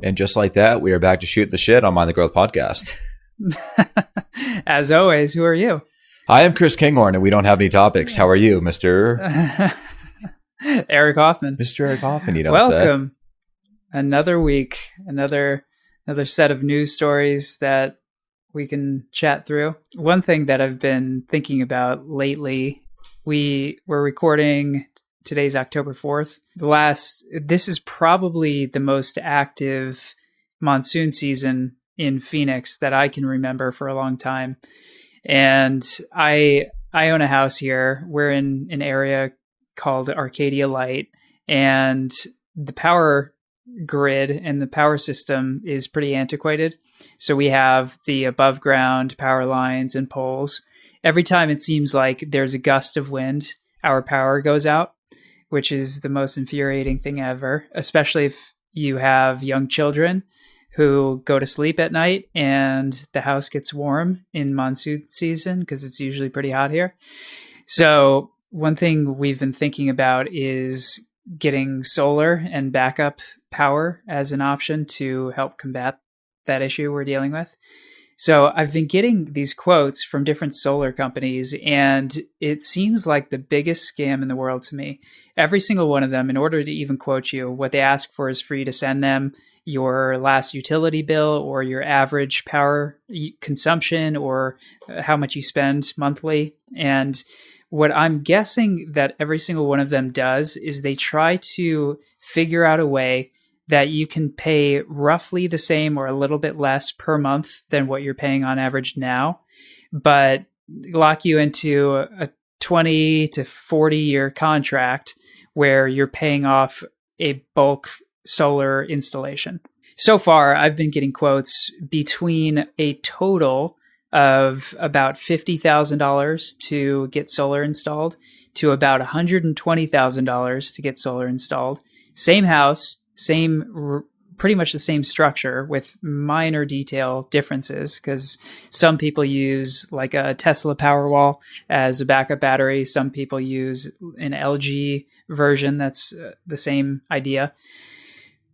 And just like that, we are back to shoot the shit on Mind the Growth podcast. As always, who are you? I am Chris Kinghorn, and we don't have any topics. How are you, Mr. Eric Hoffman? Mr. Eric Hoffman, you don't Welcome. Another week, another set of news stories that we can chat through. One thing that I've been thinking about lately, we're recording, today's October 4th. This is probably the most active monsoon season in Phoenix that I can remember for a long time. And I own a house here. We're in an area called Arcadia Light, and the power grid and the power system is pretty antiquated. So we have the above ground power lines and poles. Every time it seems like there's a gust of wind, our power goes out, which is the most infuriating thing ever, especially if you have young children who go to sleep at night and the house gets warm in monsoon season because it's usually pretty hot here. So one thing we've been thinking about is getting solar and backup power as an option to help combat that issue we're dealing with. So I've been getting these quotes from different solar companies, and it seems like the biggest scam in the world to me. Every single one of them, in order to even quote you, what they ask for is for you to send them your last utility bill or your average power consumption or how much you spend monthly. And what I'm guessing that every single one of them does is they try to figure out a way that you can pay roughly the same or a little bit less per month than what you're paying on average now, but lock you into a 20 to 40 year contract where you're paying off a bulk solar installation. So far, I've been getting quotes between a total of about $50,000 to get solar installed to about $120,000 to get solar installed. Same house, pretty much the same structure with minor detail differences, because some people use like a Tesla Powerwall as a backup battery. Some people use an LG version that's the same idea.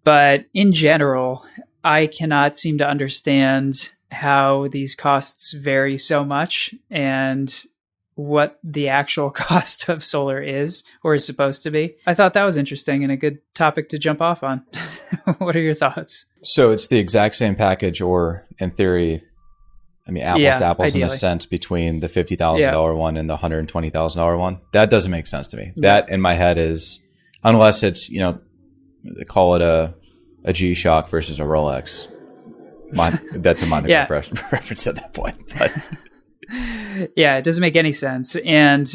But in general, I cannot seem to understand how these costs vary so much and what the actual cost of solar is or is supposed to be. I thought that was interesting and a good topic to jump off on. What are your thoughts? So it's the exact same package, or in theory, I mean, apples to apples ideally, in a sense, between the $50,000 one and the $120,000 one. That doesn't make sense to me. Yeah. That in my head is, unless it's, they call it a G-Shock versus a Rolex. That's a Mind the Growth reference at that point. But yeah, it doesn't make any sense. And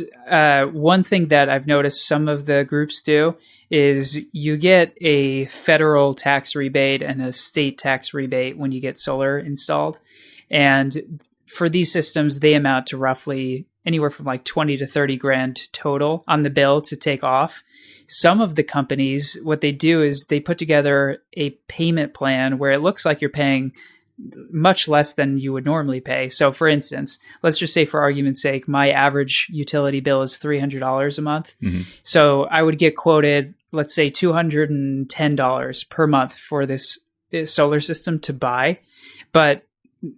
one thing that I've noticed some of the groups do is you get a federal tax rebate and a state tax rebate when you get solar installed. And for these systems, they amount to roughly anywhere from like 20 to 30 grand total on the bill to take off. Some of the companies, what they do is they put together a payment plan where it looks like you're paying much less than you would normally pay. So for instance, let's just say for argument's sake, my average utility bill is $300 a month. Mm-hmm. So I would get quoted, let's say $210 per month for this solar system to buy. But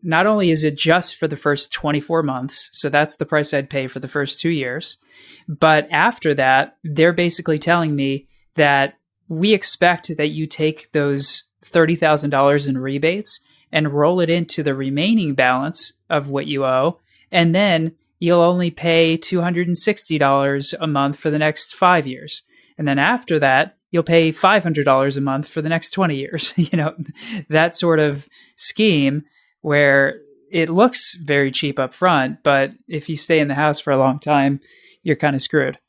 not only is it just for the first 24 months, so that's the price I'd pay for the first 2 years, but after that, they're basically telling me that we expect that you take those $30,000 in rebates and roll it into the remaining balance of what you owe, and then you'll only pay $260 a month for the next 5 years. And then after that, you'll pay $500 a month for the next 20 years. That sort of scheme where it looks very cheap up front, but if you stay in the house for a long time, you're kind of screwed.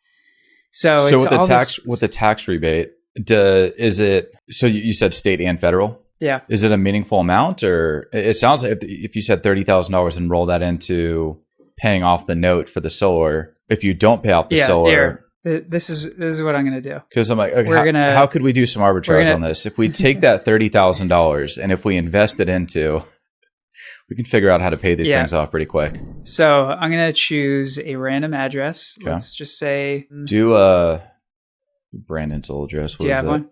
So with the tax rebate, is it, so you said state and federal? Yeah. Is it a meaningful amount, or it sounds like if you said $30,000 and roll that into paying off the note for the solar, if you don't pay off the solar. Here. This is what I'm going to do. Because I'm like, okay, how could we do some arbitrage on this? If we take that $30,000 and if we invest it into, we can figure out how to pay these things off pretty quick. So I'm going to choose a random address. Okay. Let's just say. Do Brandon's old address. Do you have one?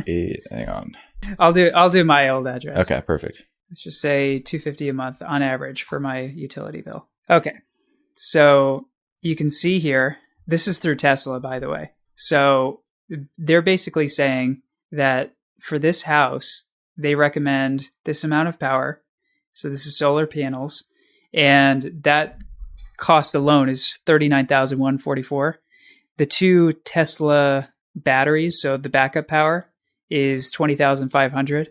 Hang on. I'll do my old address. Okay, perfect. Let's just say $250 a month on average for my utility bill. Okay. So you can see here, this is through Tesla, by the way. So they're basically saying that for this house, they recommend this amount of power. So this is solar panels. And that cost alone is $39,144. The 2 Tesla batteries, so the backup power, is $20,500.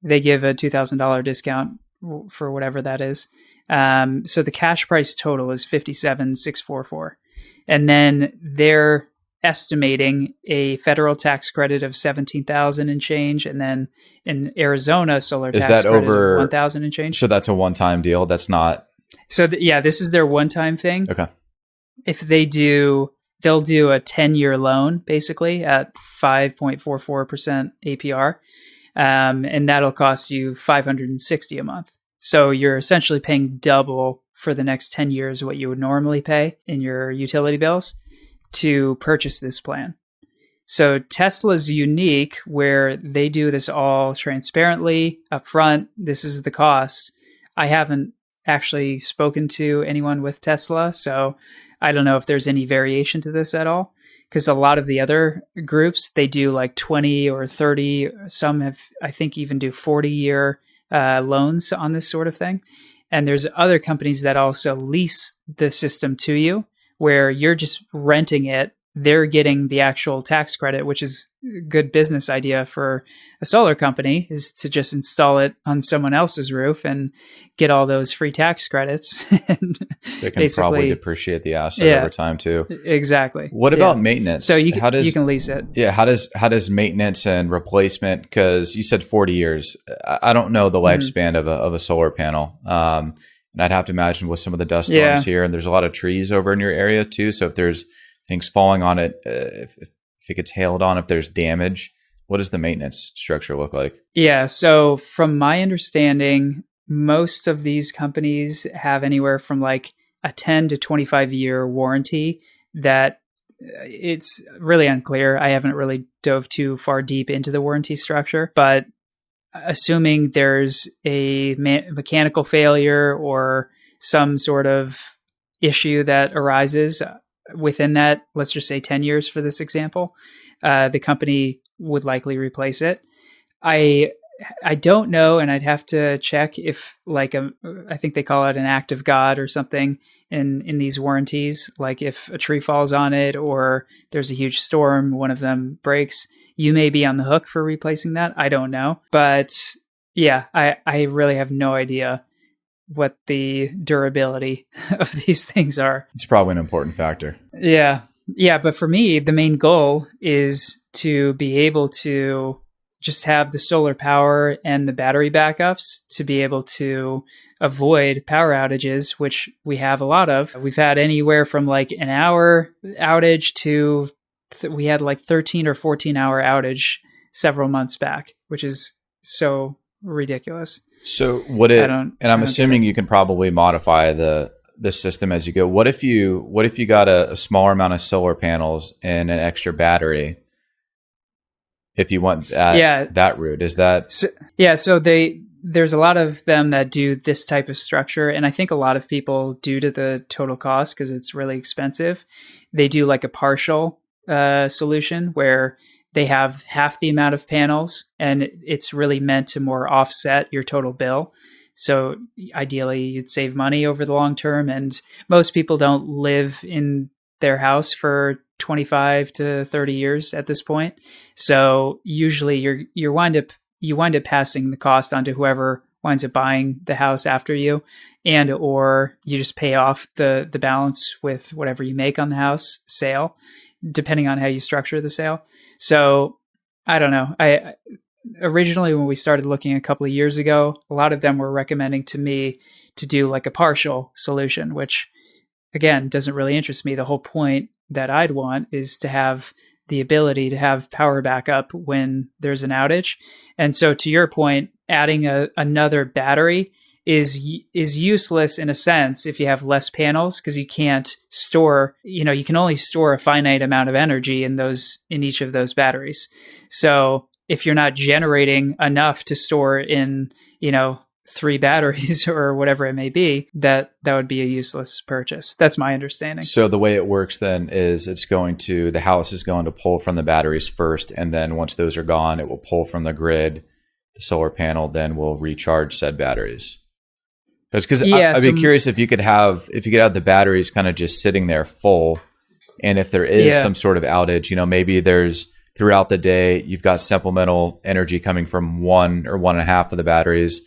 They give a $2,000 discount for whatever that is. So the cash price total is $57,644. And then they're estimating a federal tax credit of $17,000 and change, and then in Arizona, solar tax credit over of $1,000 and change. So that's a one-time deal. That's not. So this is their one-time thing. Okay. If they'll do a 10-year loan basically at 5.44% APR, and that'll cost you $560 a month. So you're essentially paying double for the next 10 years what you would normally pay in your utility bills to purchase this plan. So Tesla's unique where they do this all transparently upfront. This is the cost. I haven't actually spoken to anyone with Tesla, so I don't know if there's any variation to this at all. Because a lot of the other groups, they do like 20 or 30. Some have, I think, even do 40-year loans on this sort of thing. And there's other companies that also lease the system to you, where you're just renting it. They're getting the actual tax credit, which is a good business idea for a solar company, is to just install it on someone else's roof and get all those free tax credits. And they can probably depreciate the asset over time too. Exactly. What about maintenance? So you can lease it. Yeah. How does maintenance and replacement, because you said 40 years. I don't know the lifespan of a solar panel. And I'd have to imagine with some of the dust storms here, and there's a lot of trees over in your area too. So if there's things falling on it, if it gets hailed on, if there's damage, what does the maintenance structure look like? Yeah. So from my understanding, most of these companies have anywhere from like a 10 to 25 year warranty. That it's really unclear. I haven't really dove too far deep into the warranty structure, but assuming there's a mechanical failure or some sort of issue that arises within that, let's just say 10 years for this example, the company would likely replace it. I don't know, and I'd have to check if I think they call it an act of God or something in these warranties. Like if a tree falls on it or there's a huge storm, one of them breaks, you may be on the hook for replacing that. I don't know. But yeah, I really have no idea what the durability of these things are. It's probably an important factor. Yeah. Yeah. But for me, the main goal is to be able to just have the solar power and the battery backups to be able to avoid power outages, which we have a lot of. We've had anywhere from like an hour outage to we had like 13 or 14 hour outage several months back, which is so ridiculous. So I'm assuming you can probably modify the system as you go. What if you got a smaller amount of solar panels and an extra battery? If you want that route, is that? So there's a lot of them that do this type of structure. And I think a lot of people, due to the total cost, because it's really expensive, they do like a partial solution where they have half the amount of panels and it's really meant to more offset your total bill. So ideally you'd save money over the long term. And most people don't live in their house for 25 to 30 years at this point. So usually you wind up passing the cost onto whoever winds up buying the house after you, and or you just pay off the balance with whatever you make on the house sale, depending on how you structure the sale. So I don't know. I originally, when we started looking a couple of years ago, a lot of them were recommending to me to do like a partial solution, which again doesn't really interest me. The whole point that I'd want is to have the ability to have power backup when there's an outage. And so to your point, adding another battery is useless in a sense if you have less panels, because you can't store, you can only store a finite amount of energy in each of those batteries. So if you're not generating enough to store in, 3 batteries or whatever it may be, that would be a useless purchase. That's my understanding. So the way it works then is the house is going to pull from the batteries first. And then once those are gone, it will pull from the grid. The solar panel then will recharge said batteries. Because I'd be curious if you could have the batteries kind of just sitting there full. And if there is some sort of outage, maybe there's throughout the day, you've got supplemental energy coming from 1 or 1.5 of the batteries.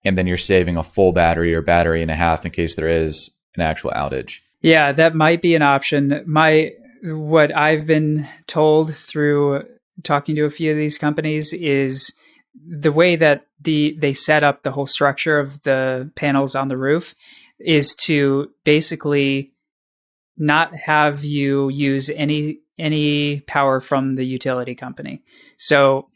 And then you're saving a full battery or battery and a half in case there is an actual outage. Yeah, that might be an option. What I've been told through talking to a few of these companies is the way that they set up the whole structure of the panels on the roof is to basically not have you use any power from the utility company. So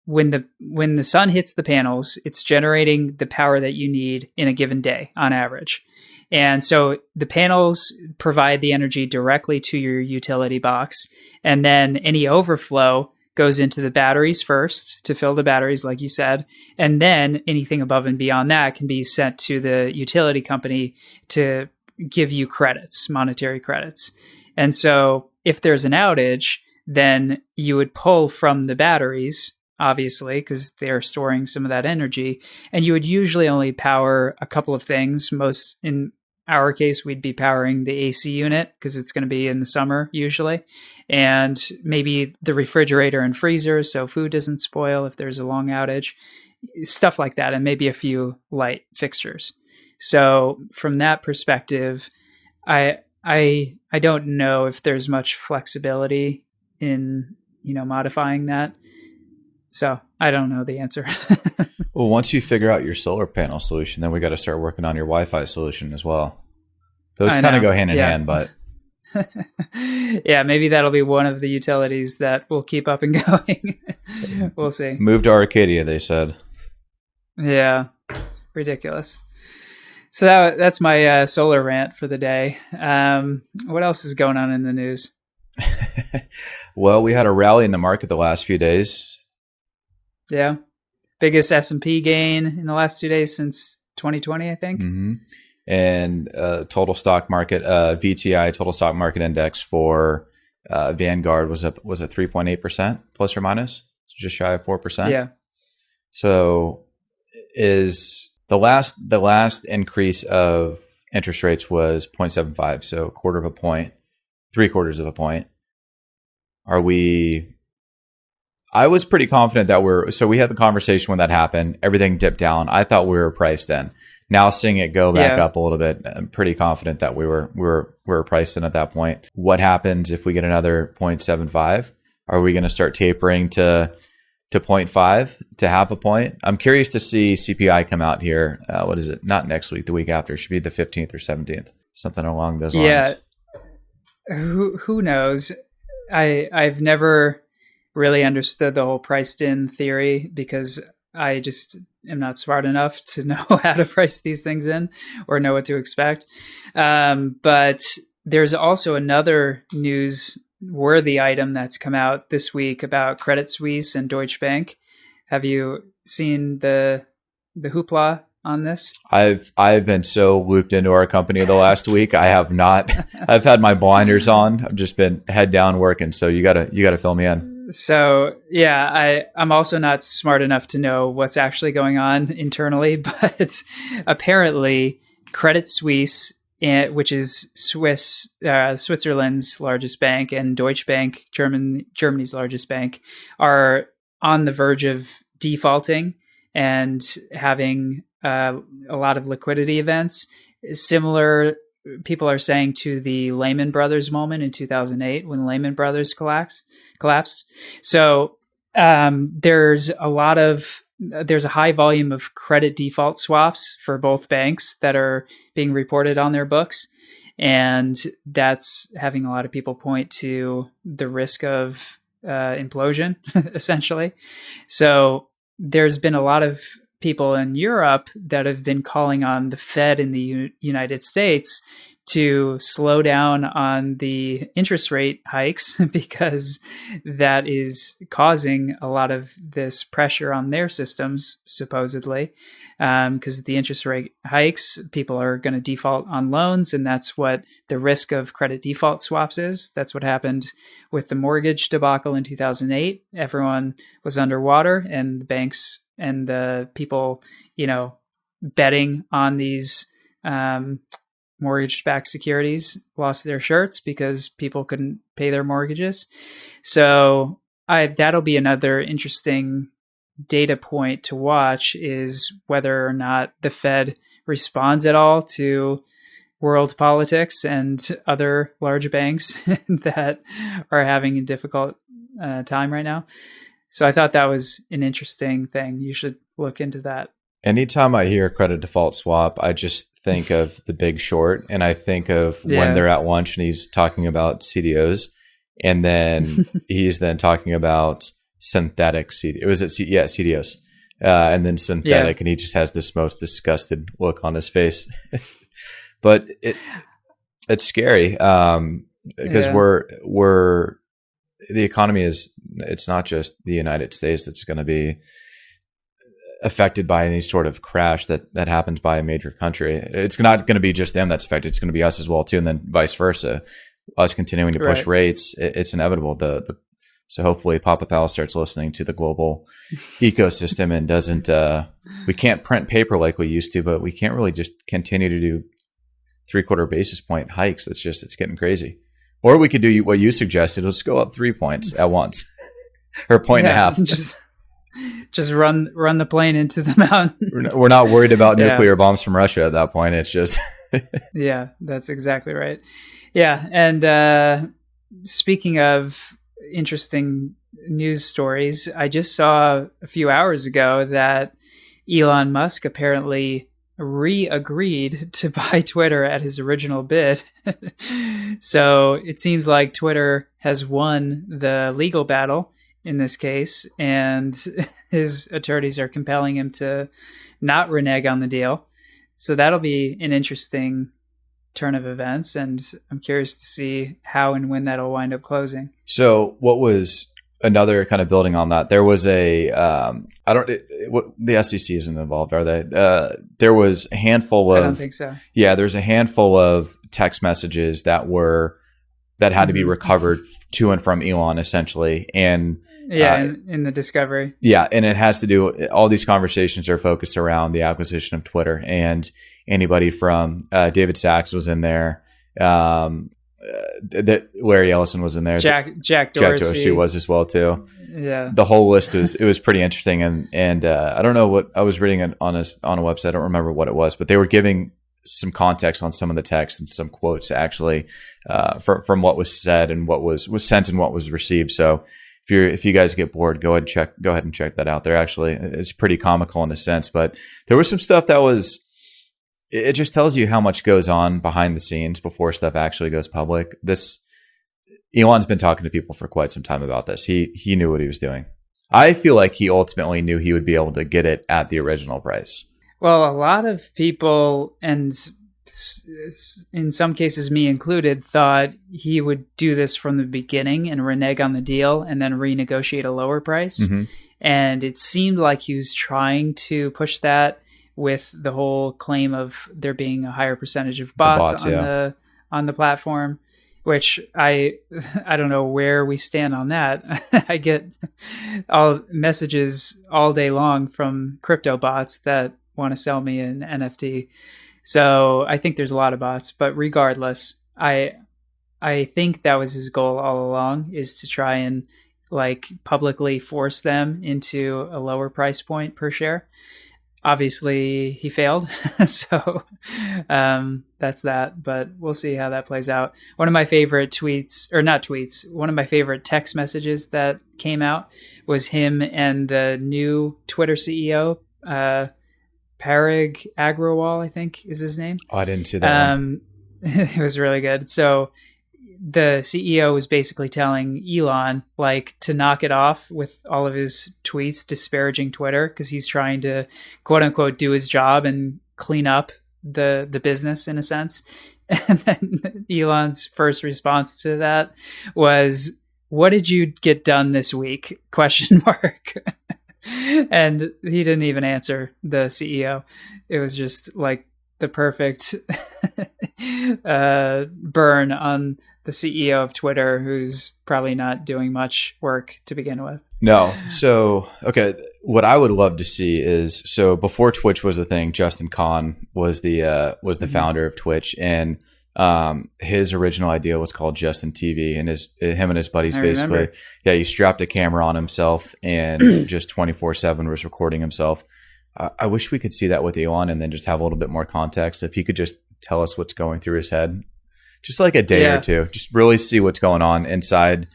when the sun hits the panels, it's generating the power that you need in a given day on average. And so the panels provide the energy directly to your utility box. And then any overflow goes into the batteries first to fill the batteries, like you said. And then anything above and beyond that can be sent to the utility company to give you credits, monetary credits. And so if there's an outage, then you would pull from the batteries, obviously, because they're storing some of that energy. And you would usually only power a couple of things. Most in our case, we'd be powering the AC unit because it's going to be in the summer usually. And maybe the refrigerator and freezer so food doesn't spoil if there's a long outage, stuff like that. And maybe a few light fixtures. So from that perspective, I don't know if there's much flexibility in, modifying that. So I don't know the answer. Well, once you figure out your solar panel solution, then we got to start working on your Wi-Fi solution as well. Those kind of go hand in hand, but yeah, maybe that'll be one of the utilities that will keep up and going. We'll see. Move to Arcadia, they said. Yeah, ridiculous. So that's my solar rant for the day. What else is going on in the news? Well, we had a rally in the market the last few days. Yeah. Biggest S&P gain in the last 2 days since 2020, I think. Mm-hmm. And total stock market, VTI total stock market index for Vanguard was at 3.8% plus or minus, so just shy of 4%. Yeah. So is the last increase of interest rates was 0.75, so a quarter of a point, 3/4 of a point. I was pretty confident that we had the conversation when that happened. Everything dipped down. I thought we were priced in. Now seeing it go back up a little bit, I'm pretty confident that we were priced in at that point. What happens if we get another 0.75? Are we going to start tapering to 0.5 to half a point? I'm curious to see CPI come out here. What is it? Not next week, the week after. It should be the 15th or 17th, something along those lines. Yeah. Who knows? I've never really understood the whole priced in theory because I just am not smart enough to know how to price these things in or know what to expect. But there's also another newsworthy item that's come out this week about Credit Suisse and Deutsche Bank. Have you seen the hoopla on this? I've been so looped into our company the last week. I have not. I've had my blinders on. I've just been head down working. So you gotta fill me in. So yeah, I'm also not smart enough to know what's actually going on internally, but apparently Credit Suisse, which is Switzerland's largest bank, and Deutsche Bank, Germany's largest bank, are on the verge of defaulting and having a lot of liquidity events. Similar, people are saying, to the Lehman Brothers moment in 2008 when Lehman Brothers collapsed. So there's a high volume of credit default swaps for both banks that are being reported on their books. And that's having a lot of people point to the risk of implosion, essentially. So there's been a lot of people in Europe that have been calling on the Fed in the United States to slow down on the interest rate hikes because that is causing a lot of this pressure on their systems, supposedly. Because the interest rate hikes, people are going to default on loans, and that's what the risk of credit default swaps is. That's what happened with the mortgage debacle in 2008. Everyone was underwater, and the banks and the people, betting on these mortgage-backed securities lost their shirts because people couldn't pay their mortgages. So that'll be another interesting data point to watch, is whether or not the Fed responds at all to world politics and other large banks that are having a difficult time right now. So I thought that was an interesting thing. You should look into that. Anytime I hear credit default swap, I just think of The Big Short, and I think of when they're at lunch and he's talking about CDOs, and then he's then talking about synthetic CDOs, and then synthetic, and he just has this most disgusted look on his face. But it's scary because we're the economy it's not just the United States that's going to be affected by any sort of crash that happens by a major country. It's not going to be just them that's affected. It's going to be us as well too, and then vice versa. Us continuing to push rates, it's inevitable. So hopefully Papa Powell starts listening to the global ecosystem and doesn't. We can't print paper like we used to, but we can't really just continue to do 0.75 basis point hikes. It's getting crazy. Or we could do what you suggested. Let's go up 3 points at once, or a point and a half. Just run the plane into the mountain. We're not worried about nuclear bombs from Russia at that point. It's just yeah, that's exactly right. Yeah, and speaking of interesting news stories, I just saw a few hours ago that Elon Musk apparently agreed to buy Twitter at his original bid. So it seems like Twitter has won the legal battle in this case, and his attorneys are compelling him to not renege on the deal. So that'll be an interesting turn of events, and I'm curious to see how and when that'll wind up closing. So what was another kind of building on that? There was the SEC isn't involved, are they? There was a handful of. I don't think so. Yeah, there's a handful of text messages that had to be recovered to and from Elon, essentially, and in the discovery. Yeah, and it has to do. All these conversations are focused around the acquisition of Twitter, and anybody from David Sachs was in there. That Larry Ellison was in there. Jack Dorsey was as well too. Yeah, the whole list was pretty interesting, and I don't know what I was reading on a website. I don't remember what it was, but they were giving some context on some of the text and some quotes actually from what was said and what was sent and what was received. So if you guys get bored, go ahead and check that out. It's pretty comical in a sense, but there was some stuff that was. It just tells you how much goes on behind the scenes before stuff actually goes public. Elon's been talking to people for quite some time about this. He knew what he was doing. I feel like he ultimately knew he would be able to get it at the original price. Well, a lot of people, and in some cases me included, thought he would do this from the beginning and renege on the deal and then renegotiate a lower price. Mm-hmm. And it seemed like he was trying to push that with the whole claim of there being a higher percentage of bots on the platform, which I don't know where we stand on that. I get all messages all day long from crypto bots that want to sell me an NFT. So I think there's a lot of bots, but regardless, I think that was his goal all along, is to try and publicly force them into a lower price point per share. Obviously he failed. So that's that, but we'll see how that plays out. One of my favorite one of my favorite text messages that came out was him and the new Twitter CEO, Parag Agrawal, I think is his name. Oh, I didn't see that one. It was really good. So the CEO was basically telling Elon to knock it off with all of his tweets disparaging Twitter, because he's trying to quote unquote do his job and clean up the business in a sense. And then Elon's first response to that was, "What did you get done this week?" ? And he didn't even answer the CEO. It was just like the perfect burn on the CEO of Twitter, who's probably not doing much work to begin with. No. So, okay. What I would love to see is, so before Twitch was a thing, Justin Kan was the founder of Twitch, and his original idea was called Justin TV, and him and his buddies basically, he strapped a camera on himself and just 24/7 was recording himself. I wish we could see that with Elon, and then just have a little bit more context. If he could just tell us what's going through his head, just like a day or two, just really see what's going on inside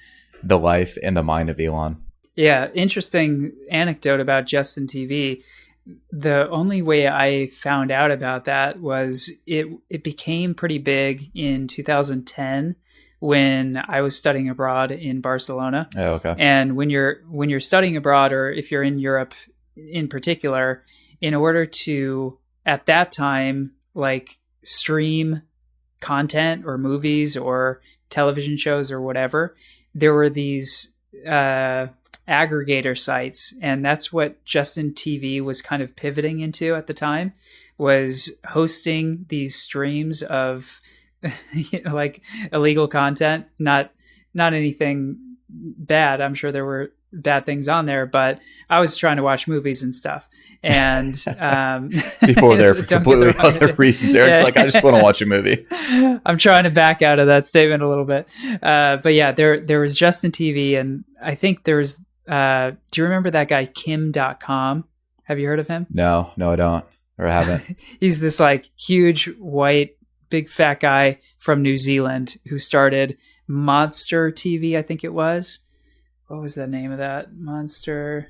the life and the mind of Elon. Yeah, interesting anecdote about Justin TV. The only way I found out about that was it became pretty big in 2010 when I was studying abroad in Barcelona. Oh, okay. And when you're studying abroad, or if you're in Europe in particular, in order to at that time like stream content or movies or television shows or whatever, there were these aggregator sites, and that's what Justin TV was kind of pivoting into at the time, was hosting these streams of like illegal content, not anything bad. I'm sure there were bad things on there, but I was trying to watch movies and stuff, and people were there for completely other reasons. Eric's like, I just want to watch a movie. I'm trying to back out of that statement a little bit, but yeah, there was Justin TV, and I think there's do you remember that guy Kim.com? Have you heard of him? No, I don't, or I haven't. He's this like huge white big fat guy from New Zealand who started Monster TV, I think it was. What was the name of that? Monster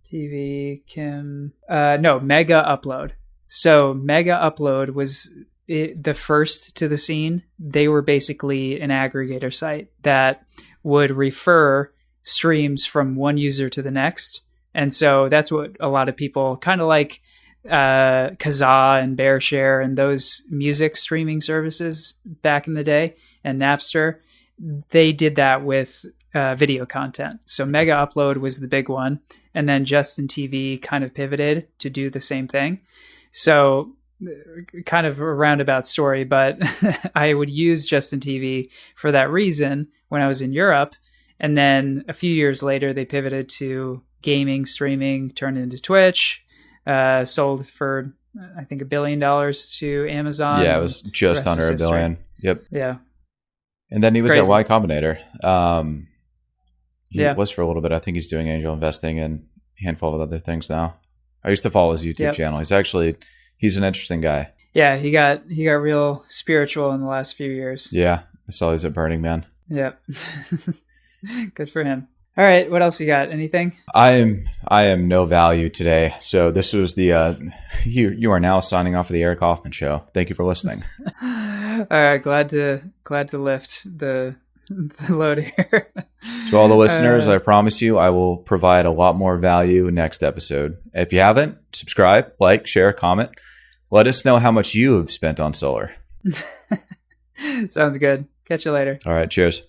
TV, Kim. No, Mega Upload. So Mega Upload was the first to the scene. They were basically an aggregator site that would refer streams from one user to the next. And so that's what a lot of people, kind of like Kazaa and BearShare and those music streaming services back in the day, and Napster, they did that with video content. So Mega Upload was the big one, and then Justin TV kind of pivoted to do the same thing. So kind of a roundabout story, but I would use Justin TV for that reason when I was in Europe. And then a few years later, they pivoted to gaming, streaming, turned into Twitch, sold for, I think, $1 billion to Amazon. Yeah, it was just under $1 billion. Yep. Yeah. And then he was at Y Combinator. He was for a little bit. I think he's doing angel investing and a handful of other things now. I used to follow his YouTube channel. He's an interesting guy. Yeah, he got real spiritual in the last few years. Yeah, I saw he's at Burning Man. Yep. Good for him. All right, what else you got? Anything? I am no value today. So this was the you are now signing off of the Eric Hoffman Show. Thank you for listening. All right, glad to lift the load here. To all the listeners, I promise you I will provide a lot more value next episode. If you haven't, subscribe, like, share, comment. Let us know how much you have spent on solar. Sounds good. Catch you later. All right, cheers.